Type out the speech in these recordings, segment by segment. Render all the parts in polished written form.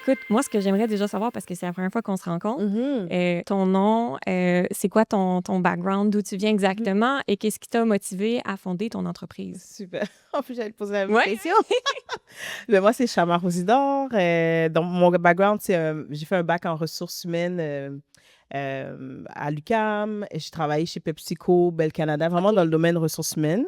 écoute, moi, ce que j'aimerais déjà savoir, parce que c'est la première fois qu'on se rencontre, Mhm. ton nom, c'est quoi ton background, d'où tu viens Mhm. exactement et qu'est-ce qui t'a motivé à fonder ton entreprise? Super. En plus, j'allais te poser la même Ouais. question. Ben, moi, c'est Chama Rosidor. Donc, mon background, c'est j'ai fait un bac en ressources humaines à l'UQAM. J'ai travaillé chez PepsiCo, Bell Canada, vraiment dans le domaine ressources humaines.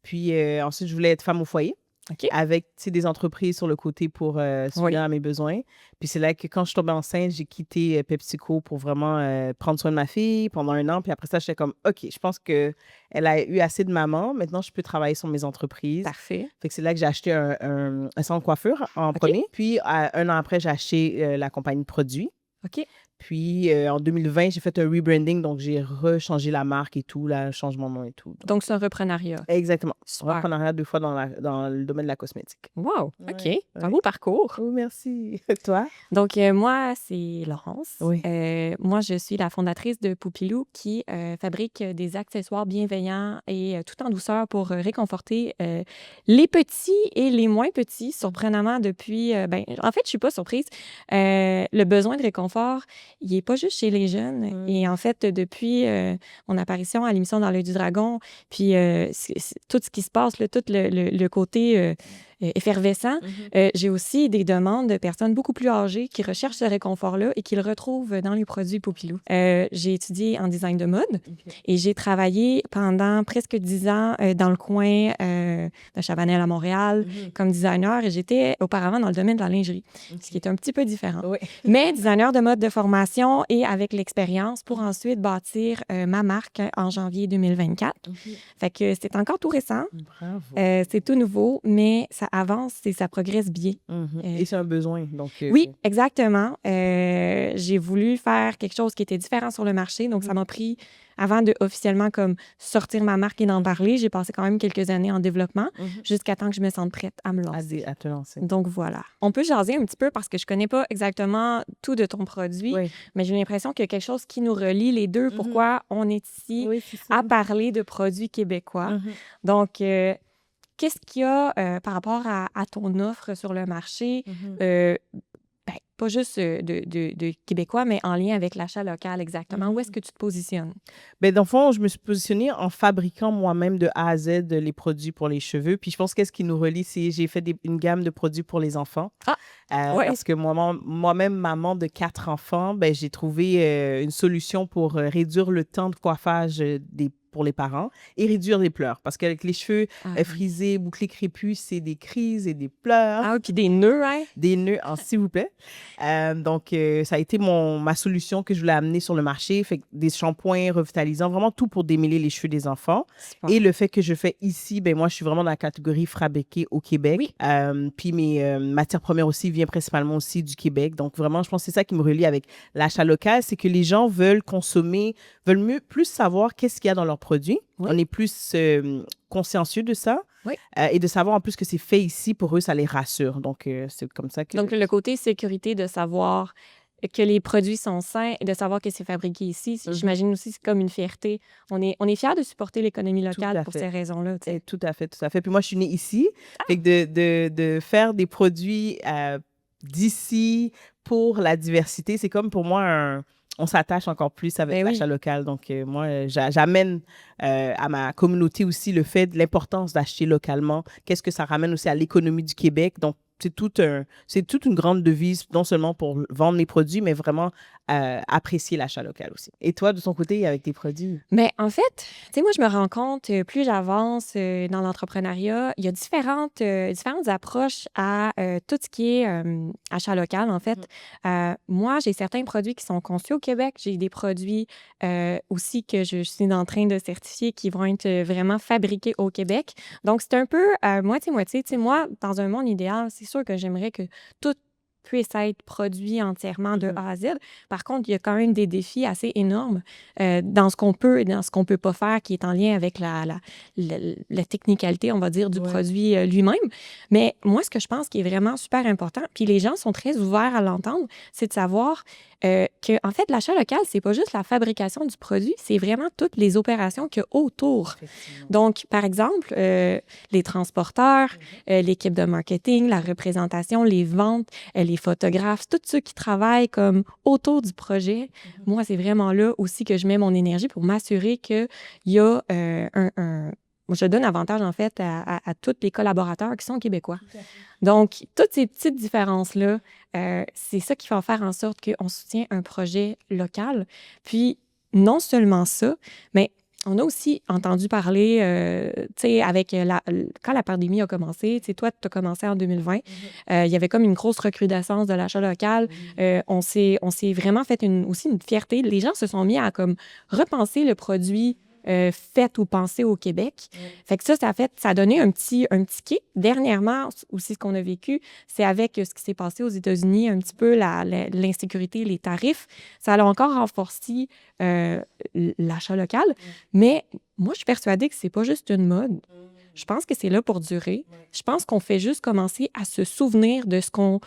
Puis ensuite, je voulais être femme au foyer OK. avec des entreprises sur le côté pour subvenir à mes besoins. Puis c'est là que quand je suis tombée enceinte, j'ai quitté PepsiCo pour vraiment prendre soin de ma fille pendant 1 an. Puis après ça, j'étais comme, OK, je pense qu'elle a eu assez de maman. Maintenant, je peux travailler sur mes entreprises. Parfait. Fait que c'est là que j'ai acheté un salon de coiffure en OK. premier. Puis 1 an après, j'ai acheté la compagnie de produits. OK. Puis en 2020, j'ai fait un rebranding, donc j'ai rechangé la marque et tout, là, changement de nom et tout. Donc, c'est un reprenariat. Exactement. Super. Entrepreneuriat 2 fois dans le domaine de la cosmétique. Wow. Ouais, OK. ouais. Un beau parcours. Oh, merci. Toi? Donc, moi, c'est Laurence. Oui. Moi, je suis la fondatrice de Poupilou qui fabrique des accessoires bienveillants et tout en douceur pour réconforter les petits et les moins petits, surprenamment depuis... en fait, je suis pas surprise. Le besoin de réconfort, il est pas juste chez les jeunes. Et en fait, depuis mon apparition à l'émission Dans l'œil du dragon, puis tout ce qui se passe, là, tout le côté... effervescent. J'ai aussi des demandes de personnes beaucoup plus âgées qui recherchent ce réconfort-là et qui le retrouvent dans les produits Poupilou. J'ai étudié en design de mode et j'ai travaillé pendant presque 10 ans dans le coin de Chabanel à Montréal comme designer et j'étais auparavant dans le domaine de la lingerie, ce qui est un petit peu différent. Oui. Mais designer de mode de formation et avec l'expérience pour ensuite bâtir ma marque en janvier 2024. Fait que c'est encore tout récent. Bravo. C'est tout nouveau, mais ça avance et ça progresse bien. Et c'est un besoin. Donc, Oui, exactement. J'ai voulu faire quelque chose qui était différent sur le marché. Donc, ça m'a pris, avant de officiellement comme sortir ma marque et d'en parler, j'ai passé quand même quelques années en développement jusqu'à temps que je me sente prête à me lancer. à te lancer. Donc, voilà. On peut jaser un petit peu parce que je connais pas exactement tout de ton produit, Oui. mais j'ai l'impression qu'il y a quelque chose qui nous relie les deux. Pourquoi on est ici Oui, c'est ça. à parler de produits québécois. Donc, qu'est-ce qu'il y a par rapport à ton offre sur le marché? Pas juste de Québécois, mais en lien avec l'achat local exactement. Où est-ce que tu te positionnes? Ben, dans le fond, je me suis positionnée en fabriquant moi-même de A à Z les produits pour les cheveux. Puis je pense qu'est-ce qui nous relie, c'est j'ai fait une gamme de produits pour les enfants. Ouais. Parce que moi-même, maman de 4 enfants, ben, j'ai trouvé une solution pour réduire le temps de coiffage pour les parents et réduire les pleurs. Parce qu'avec les cheveux frisés, bouclés, crépus, c'est des crises et des pleurs. Ah oui, puis des nœuds, hein? Des nœuds, s'il vous plaît. Donc, ça a été ma solution que je voulais amener sur le marché. Fait que des shampoings revitalisants, vraiment tout pour démêler les cheveux des enfants. Super. Et le fait que je fais ici, ben moi, je suis vraiment dans la catégorie fabriquée au Québec. Oui. Puis mes matières premières aussi viennent principalement aussi du Québec. Donc, vraiment, je pense que c'est ça qui me relie avec l'achat local, c'est que les gens veulent consommer, veulent plus savoir qu'est-ce qu'il y a dans leurs produits. Oui. On est plus consciencieux de ça. Oui. Et de savoir en plus que c'est fait ici, pour eux, ça les rassure. Donc, c'est comme ça que... Donc, le côté sécurité de savoir que les produits sont sains et de savoir que c'est fabriqué ici, j'imagine aussi c'est comme une fierté. On est fiers de supporter l'économie locale pour ces raisons-là. Tout à fait, tout à fait. Puis moi, je suis née ici. Fait que de faire des produits d'ici pour la diversité, c'est comme pour moi on s'attache encore plus avec l'achat local. Donc, moi, j'amène à ma communauté aussi le fait de l'importance d'acheter localement. Qu'est-ce que ça ramène aussi à l'économie du Québec? Donc, c'est toute une grande devise, non seulement pour vendre mes produits, mais vraiment apprécier l'achat local aussi. Et toi, de ton côté, avec tes produits? Mais en fait, tu sais, moi, je me rends compte, plus j'avance dans l'entrepreneuriat, il y a différentes approches à tout ce qui est achat local, en fait. Moi, j'ai certains produits qui sont conçus au Québec. J'ai des produits aussi que je suis en train de certifier qui vont être vraiment fabriqués au Québec. Donc, c'est un peu moitié-moitié. Tu sais, moi, dans un monde idéal, c'est sûr que j'aimerais que tout puisse être produit entièrement de A à Z. Par contre, il y a quand même des défis assez énormes dans ce qu'on peut et dans ce qu'on peut pas faire, qui est en lien avec la technicalité, on va dire, du produit lui-même. Mais moi, ce que je pense qui est vraiment super important, puis les gens sont très ouverts à l'entendre, c'est de savoir que, en fait, l'achat local, c'est pas juste la fabrication du produit, c'est vraiment toutes les opérations qu'il y a autour. Donc, par exemple, les transporteurs, l'équipe de marketing, la représentation, les ventes, les les photographes, tous ceux qui travaillent comme autour du projet. Moi, c'est vraiment là aussi que je mets mon énergie pour m'assurer qu'il y a je donne avantage, en fait, à tous les collaborateurs qui sont québécois. Donc, toutes ces petites différences-là, c'est ça qui va faire en sorte qu'on soutient un projet local. Puis, non seulement ça, mais on a aussi entendu parler, tu sais, quand la pandémie a commencé, tu sais, toi, tu as commencé en 2020, il y avait comme une grosse recrudescence de l'achat local. On s'est vraiment fait aussi une fierté. Les gens se sont mis à comme repenser le produit fait ou pensé au Québec. Fait que ça a donné un petit kick. Dernièrement, aussi, ce qu'on a vécu, c'est avec ce qui s'est passé aux États-Unis, un petit peu l'insécurité, les tarifs. Ça a encore renforcé l'achat local. Mais moi, je suis persuadée que c'est pas juste une mode. Je pense que c'est là pour durer. Je pense qu'on fait juste commencer à se souvenir de ce qu'on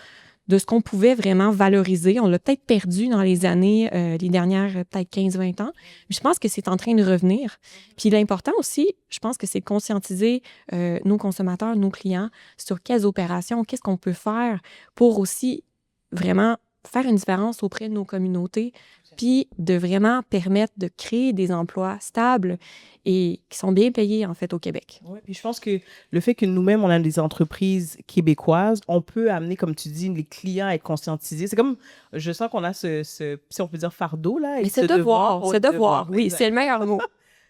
pouvait vraiment valoriser. On l'a peut-être perdu dans les années, les dernières peut-être 15-20 ans. Mais je pense que c'est en train de revenir. Puis l'important aussi, je pense que c'est de conscientiser nos consommateurs, nos clients sur quelles opérations, qu'est-ce qu'on peut faire pour aussi vraiment faire une différence auprès de nos communautés, puis de vraiment permettre de créer des emplois stables et qui sont bien payés, en fait, au Québec. Oui, puis je pense que le fait que nous-mêmes, on a des entreprises québécoises, on peut amener, comme tu dis, les clients à être conscientisés. C'est comme, je sens qu'on a si on peut dire, fardeau, là. Mais ce devoir, oui, exact. C'est le meilleur mot.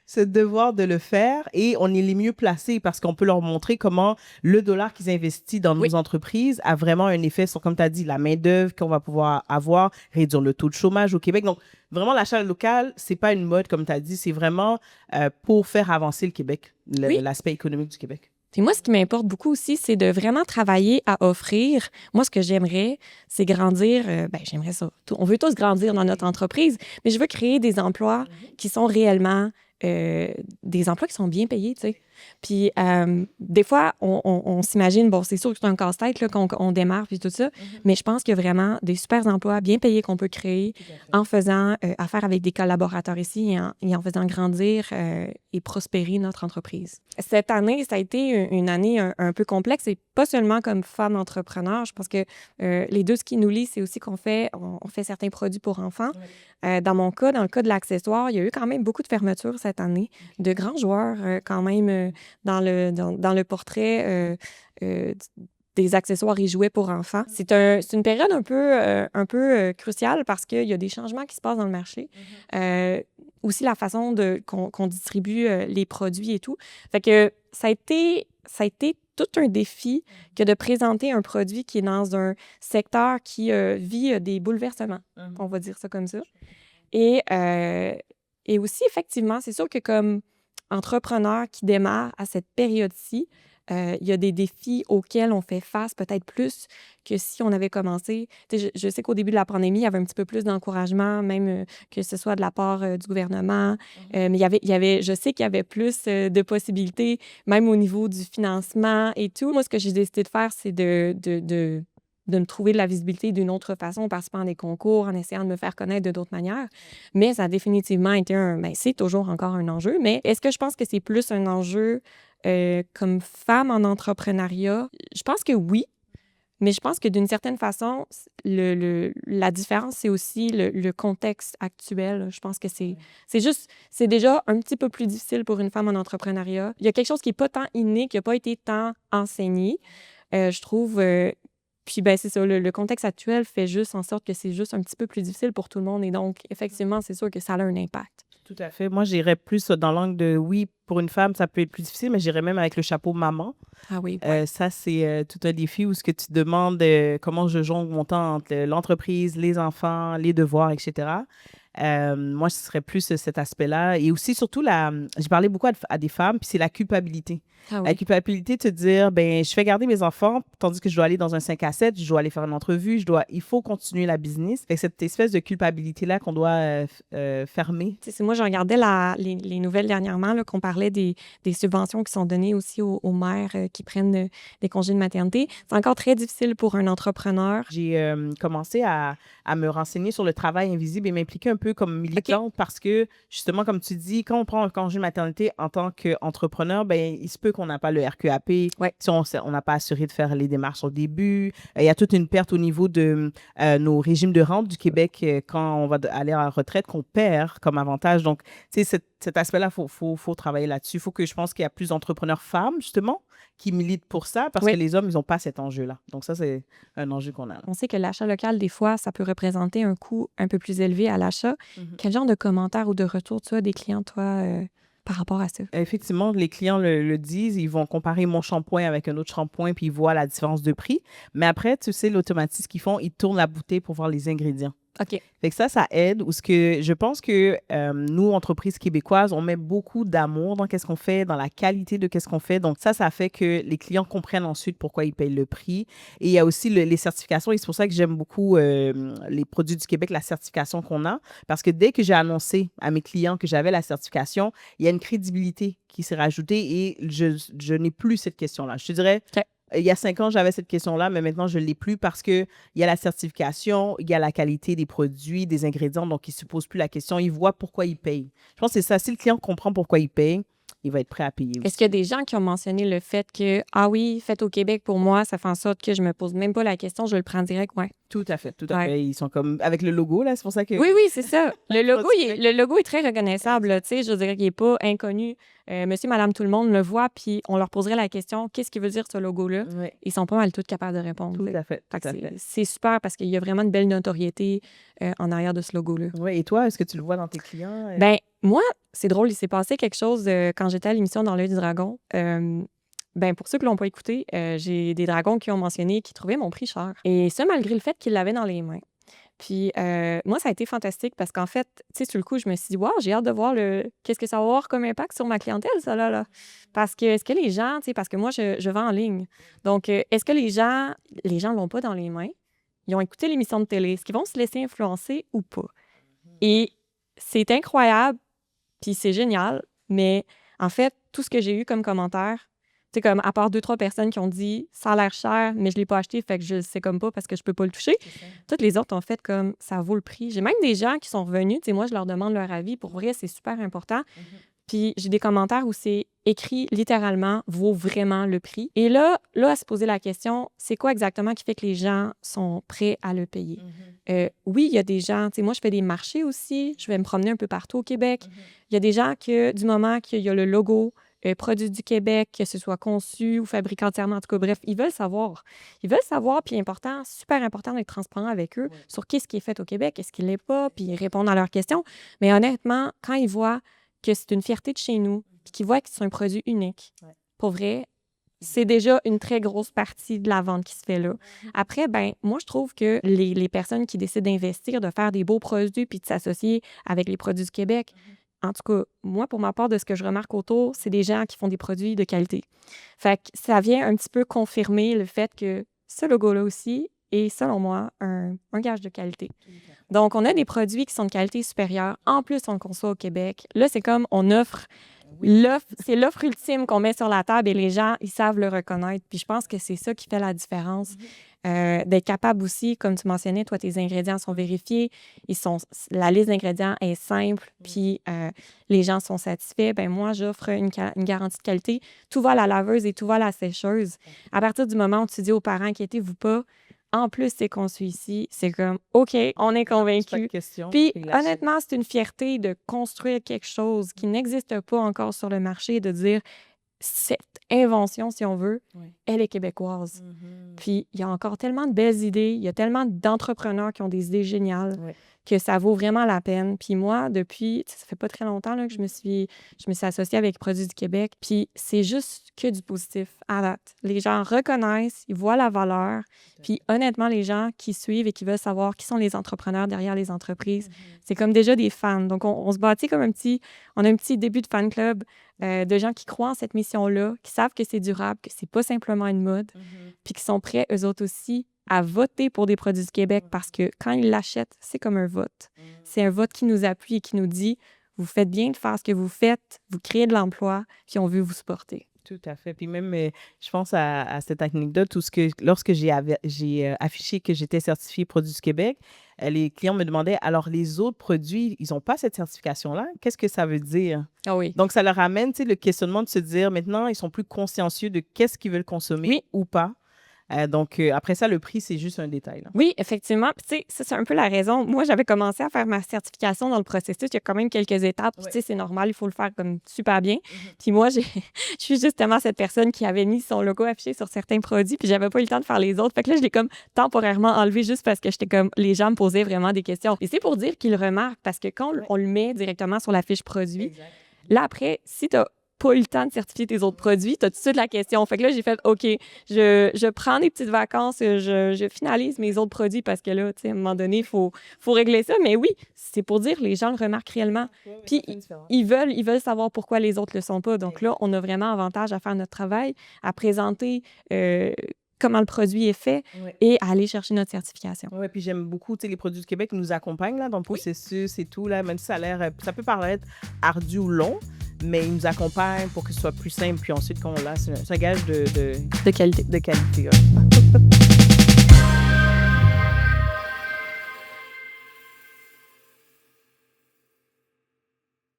Ce devoir de le faire et on est les mieux placés parce qu'on peut leur montrer comment le dollar qu'ils investissent dans nos entreprises a vraiment un effet sur, comme tu as dit, la main-d'œuvre qu'on va pouvoir avoir, réduire le taux de chômage au Québec. Donc, vraiment, l'achat local, c'est pas une mode, comme tu as dit, c'est vraiment pour faire avancer le Québec, l'aspect économique du Québec. Et moi, ce qui m'importe beaucoup aussi, c'est de vraiment travailler à offrir. Moi, ce que j'aimerais, c'est grandir. J'aimerais ça. On veut tous grandir dans notre entreprise, mais je veux créer des emplois qui sont réellement des emplois qui sont bien payés, tu sais. Puis, des fois, on s'imagine, bon, c'est sûr que c'est un casse-tête là, qu'on démarre, puis tout ça, mais je pense qu'il y a vraiment des super emplois bien payés qu'on peut créer en faisant affaire avec des collaborateurs ici et en faisant grandir et prospérer notre entreprise. Cette année, ça a été une année un peu complexe, et pas seulement comme femme entrepreneur. Je pense que les deux, ce qui nous lie, c'est aussi on fait certains produits pour enfants. Dans mon cas, dans le cas de l'accessoire, il y a eu quand même beaucoup de fermetures cette année, de grands joueurs quand même dans le portrait des accessoires et jouets pour enfants. C'est une période un peu cruciale parce qu'il y a des changements qui se passent dans le marché. Aussi la façon qu'on distribue les produits et tout. Fait que ça a été tout un défi que de présenter un produit qui est dans un secteur qui vit des bouleversements, on va dire ça comme ça. Et aussi, effectivement, c'est sûr que comme entrepreneur qui démarre à cette période-ci, il y a des défis auxquels on fait face peut-être plus que si on avait commencé. Je sais qu'au début de la pandémie, il y avait un petit peu plus d'encouragement, même que ce soit de la part du gouvernement. Mais je sais qu'il y avait plus de possibilités, même au niveau du financement et tout. Moi, ce que j'ai décidé de faire, c'est de me trouver de la visibilité d'une autre façon, en participant à des concours, en essayant de me faire connaître de d'autres manières. Mais ça a définitivement été c'est toujours encore un enjeu. Mais est-ce que je pense que c'est plus un enjeu comme femme en entrepreneuriat? Je pense que oui. Mais je pense que d'une certaine façon, la différence, c'est aussi le contexte actuel. Je pense que c'est déjà un petit peu plus difficile pour une femme en entrepreneuriat. Il y a quelque chose qui n'est pas tant inné, qui n'a pas été tant enseigné, je trouve. Puis, c'est ça, le contexte actuel fait juste en sorte que c'est juste un petit peu plus difficile pour tout le monde. Et donc, effectivement, c'est sûr que ça a un impact. Tout à fait. Moi, j'irais plus dans l'angle de, oui, pour une femme, ça peut être plus difficile, mais j'irais même avec le chapeau maman. Ah oui. Ça, c'est tout un défi où ce que tu demandes, comment je jongle mon temps entre l'entreprise, les enfants, les devoirs, etc. Moi, ce serait plus cet aspect-là. Et aussi, surtout, j'ai parlé beaucoup à des femmes, puis c'est la culpabilité. Ah oui. La culpabilité de te dire, je fais garder mes enfants, tandis que je dois aller dans un 5 à 7, je dois aller faire une entrevue, il faut continuer la business. Fait que cette espèce de culpabilité-là qu'on doit fermer. Moi, je regardais les nouvelles dernièrement, là, qu'on parlait des subventions qui sont données aussi aux mères qui prennent des congés de maternité. C'est encore très difficile pour un entrepreneur. J'ai commencé à me renseigner sur le travail invisible et m'impliquer un peu peu comme militante parce que, justement, comme tu dis, quand on prend un congé de maternité en tant qu'entrepreneur, ben, il se peut qu'on n'a pas le RQAP, si on n'a pas assuré de faire les démarches au début. Il y a toute une perte au niveau de nos régimes de rente du Québec quand on va aller à la retraite qu'on perd comme avantage. Donc, tu sais, cet aspect-là, faut travailler là-dessus. Il faut que je pense qu'il y a plus d'entrepreneurs femmes, justement, qui militent pour ça parce que les hommes, ils n'ont pas cet enjeu-là. Donc, ça, c'est un enjeu qu'on a. On sait que l'achat local, des fois, ça peut représenter un coût un peu plus élevé à l'achat. Quel genre de commentaires ou de retours tu as des clients, toi, par rapport à ça? Effectivement, les clients le disent. Ils vont comparer mon shampoing avec un autre shampoing puis ils voient la différence de prix. Mais après, tu sais, l'automatisme qu'ils font, ils tournent la bouteille pour voir les ingrédients. OK. Fait que ça aide. Ou ce que je pense que nous, entreprises québécoises, on met beaucoup d'amour dans qu'est-ce qu'on fait, dans la qualité de qu'est-ce qu'on fait. Donc ça fait que les clients comprennent ensuite pourquoi ils payent le prix. Et il y a aussi les certifications. Et c'est pour ça que j'aime beaucoup les produits du Québec, la certification qu'on a. Parce que dès que j'ai annoncé à mes clients que j'avais la certification, il y a une crédibilité qui s'est rajoutée et je n'ai plus cette question-là. Je te dirais... Il y a 5 ans, j'avais cette question-là, mais maintenant, je ne l'ai plus parce qu'il y a la certification, il y a la qualité des produits, des ingrédients, donc ils ne se posent plus la question, ils voient pourquoi ils payent. Je pense que c'est ça. Si le client comprend pourquoi il paye, il va être prêt à payer aussi. Est-ce qu'il y a des gens qui ont mentionné le fait que, ah oui, fait au Québec, pour moi, ça fait en sorte que je me pose même pas la question, je le prends direct, Tout à fait. Ils sont comme avec le logo, là, c'est pour ça que... Oui, c'est ça. Le logo est très reconnaissable, tu sais, je dirais qu'il n'est pas inconnu. Monsieur, madame, tout le monde le voit, puis on leur poserait la question, qu'est-ce qu'il veut dire ce logo-là? Ils sont pas mal tous capables de répondre. Tout à fait. C'est super parce qu'il y a vraiment une belle notoriété en arrière de ce logo-là. Oui, et toi, est-ce que tu le vois dans tes clients? Ben, moi, c'est drôle, il s'est passé quelque chose quand j'étais à l'émission Dans l'œil du dragon. Pour ceux qui ne l'ont pas écouté, j'ai des dragons qui ont mentionné qu'ils trouvaient mon prix cher. Et ça, malgré le fait qu'ils l'avaient dans les mains. Puis moi, ça a été fantastique parce qu'en fait, tu sais, sur le coup, je me suis dit, wow, j'ai hâte de voir qu'est-ce que ça va avoir comme impact sur ma clientèle, ça là. Parce que est-ce que les gens, tu sais, parce que moi, je vends en ligne. Donc, est-ce que les gens ne l'ont pas dans les mains? Ils ont écouté l'émission de télé. Est-ce qu'ils vont se laisser influencer ou pas? Et c'est incroyable, puis c'est génial, mais en fait, tout ce que j'ai eu comme commentaire, tu sais, comme à part 2-3 personnes qui ont dit « ça a l'air cher, mais je ne l'ai pas acheté, fait que je ne sais comme pas parce que je ne peux pas le toucher », toutes les autres ont fait comme « ça vaut le prix ». J'ai même des gens qui sont revenus, tu sais, moi, je leur demande leur avis. Pour vrai, c'est super important. Puis j'ai des commentaires où c'est écrit littéralement « vaut vraiment le prix ». Et là, à se poser la question, c'est quoi exactement qui fait que les gens sont prêts à le payer? Oui, il y a des gens, tu sais, moi, je fais des marchés aussi, je vais me promener un peu partout au Québec. Il y a des gens que, du moment qu'il y a le logo produit du Québec, que ce soit conçu ou fabriqué entièrement, en tout cas, bref, ils veulent savoir. Ils veulent savoir, puis super important d'être transparent avec eux sur qu'est-ce qui est fait au Québec, qu'est-ce qui ne l'est pas, puis répondre à leurs questions. Mais honnêtement, quand ils voient que c'est une fierté de chez nous, puis qu'ils voient que c'est un produit unique, pour vrai, c'est déjà une très grosse partie de la vente qui se fait là. Après, moi, je trouve que les personnes qui décident d'investir, de faire des beaux produits puis de s'associer avec les produits du Québec, en tout cas, moi, pour ma part, de ce que je remarque autour, c'est des gens qui font des produits de qualité. Fait que ça vient un petit peu confirmer le fait que ce logo-là aussi est, selon moi, un gage de qualité. Donc, on a des produits qui sont de qualité supérieure. En plus, on le conçoit au Québec. Là, c'est comme on offre... C'est l'offre ultime qu'on met sur la table et les gens, ils savent le reconnaître. Puis je pense que c'est ça qui fait la différence. D'être capable aussi, comme tu mentionnais, toi, tes ingrédients sont vérifiés. La liste d'ingrédients est simple, puis les gens sont satisfaits. Moi, j'offre une garantie de qualité. Tout va à la laveuse et tout va à la sécheuse. À partir du moment où tu dis aux parents, inquiétez-vous pas, en plus, c'est conçu ici. C'est comme, OK, on est convaincus. Puis, honnêtement, c'est une fierté de construire quelque chose qui n'existe pas encore sur le marché, de dire, cette invention, si on veut, elle est québécoise. Puis, il y a encore tellement de belles idées, il y a tellement d'entrepreneurs qui ont des idées géniales que ça vaut vraiment la peine. Puis moi, depuis, ça fait pas très longtemps là, que je me suis associée avec Produits du Québec, puis c'est juste que du positif à date. Les gens reconnaissent, ils voient la valeur, puis honnêtement, les gens qui suivent et qui veulent savoir qui sont les entrepreneurs derrière les entreprises, c'est comme déjà des fans. Donc, on se bâtit comme on a un petit début de fan club de gens qui croient en cette mission-là, qui savent que c'est durable, que c'est pas simplement une mode, puis qui sont prêts, eux autres aussi, à voter pour des produits du Québec parce que quand ils l'achètent, c'est comme un vote. C'est un vote qui nous appuie et qui nous dit « Vous faites bien de faire ce que vous faites, vous créez de l'emploi, puis on veut vous supporter. » Tout à fait. Puis même, je pense à cette anecdote où lorsque j'ai affiché que j'étais certifiée Produits du Québec, les clients me demandaient, alors les autres produits, ils n'ont pas cette certification-là? Qu'est-ce que ça veut dire? Ah oui. Donc, ça leur amène, tu sais, le questionnement de se dire, maintenant, ils sont plus consciencieux de qu'est-ce qu'ils veulent consommer ou pas. Donc, après ça, le prix, c'est juste un détail. Là. Oui, effectivement. Puis, tu sais, ça, c'est un peu la raison. Moi, j'avais commencé à faire ma certification dans le processus. Il y a quand même quelques étapes. Tu sais, c'est normal, il faut le faire comme super bien. Puis moi, je suis justement cette personne qui avait mis son logo affiché sur certains produits, puis j'avais pas eu le temps de faire les autres. Fait que là, je l'ai comme temporairement enlevé juste parce que j'étais comme, les gens me posaient vraiment des questions. Et c'est pour dire qu'ils le remarquent, parce que quand on le met directement sur la fiche produit, là, après, si tu pas eu le temps de certifier tes autres produits, tu as tout de suite la question. Fait que là, j'ai fait, OK, je prends des petites vacances, je finalise mes autres produits parce que là, tu sais, à un moment donné, il faut régler ça. Mais oui, c'est pour dire, les gens le remarquent réellement. Puis, ils veulent savoir pourquoi les autres le sont pas. Donc là, on a vraiment avantage à faire notre travail, à présenter comment le produit est fait et à aller chercher notre certification. Oui, puis j'aime beaucoup, tu sais, les Produits du Québec nous accompagnent là, dans le processus et tout, là, même si ça peut paraître ardu ou long, mais ils nous accompagnent pour que ce soit plus simple. Puis ensuite, quand on l'a, c'est un gage de qualité. De qualité, ouais.